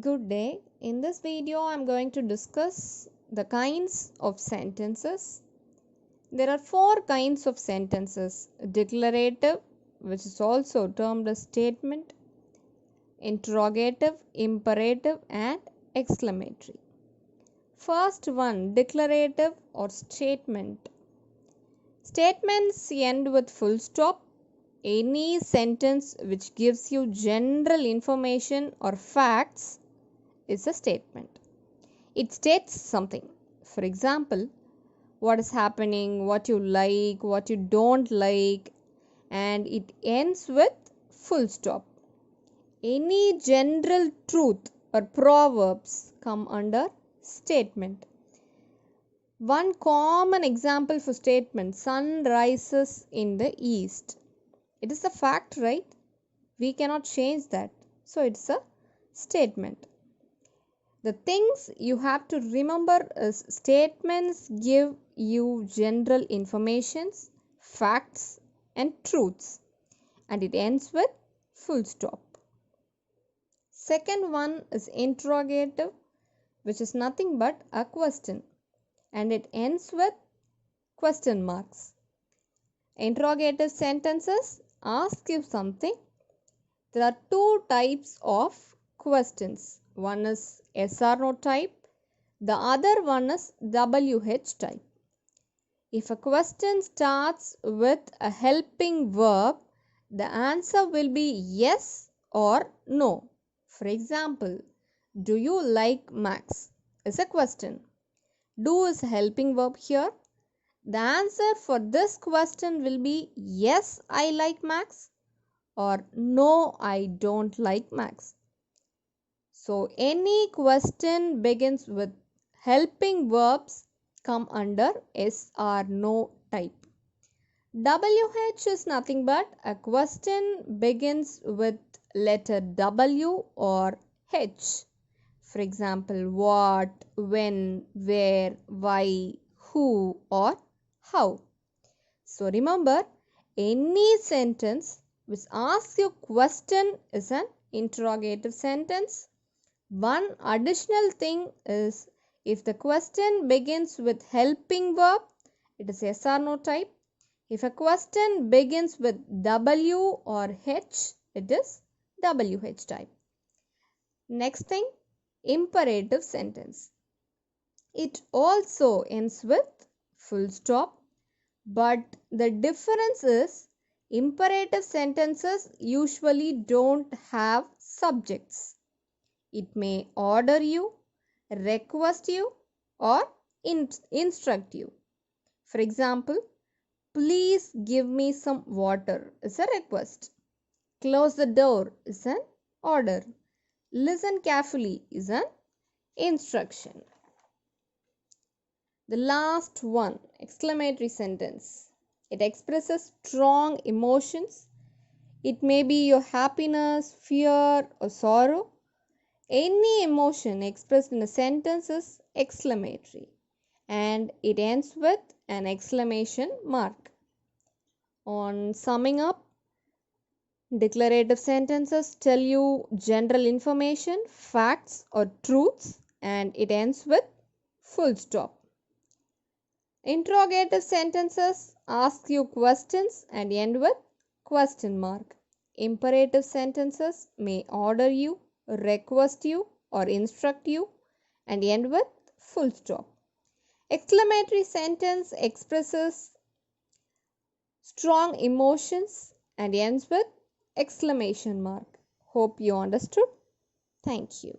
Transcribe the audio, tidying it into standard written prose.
Good day. In this video, I am going to discuss the kinds of sentences. There are four kinds of sentences: declarative, which is also termed as statement, interrogative, imperative, and exclamatory. First one, declarative or statement. Statements end with full stop. Any sentence which gives you general information or facts is a statement. It states something. For example, what is happening, what you like, what you don't like, and it ends with full stop. Any general truth or proverbs come under statement. One common example for statement: sun rises in the east. It is a fact, right? We cannot change that. So it's a statement. The things you have to remember is statements give you general informations, facts, and truths, and it ends with full stop. Second one is interrogative, which is nothing but a question, and it ends with question marks. Interrogative sentences ask you something. There are two types of questions. One is yes or no type. The other one is WH type. If a question starts with a helping verb, the answer will be yes or no. For example, do you like Max? Is a question. Do is a helping verb here. The answer for this question will be yes, I like Max, or no, I don't like Max. So any question begins with helping verbs come under yes or no type. WH is nothing but a question begins with letter W or H. For example, what, when, where, why, who, or how. So remember, any sentence which asks you question is an interrogative sentence. One additional thing is, if the question begins with helping verb, it is yes or no type. If a question begins with W or H, it is WH type. Next thing, imperative sentence. It also ends with full stop, but the difference is imperative sentences usually don't have subjects. It may order you, request you, or instruct you. For example, please give me some water is a request. Close the door is an order. Listen carefully is an instruction. The last one, exclamatory sentence. It expresses strong emotions. It may be your happiness, fear, or sorrow. Any emotion expressed in a sentence is exclamatory, and it ends with an exclamation mark. On summing up, declarative sentences tell you general information, facts, or truths, and it ends with full stop. Interrogative sentences ask you questions and end with question mark. Imperative sentences may order you, request you, or instruct you, and end with full stop. Exclamatory sentence expresses strong emotions and ends with exclamation mark. Hope you understood. Thank you.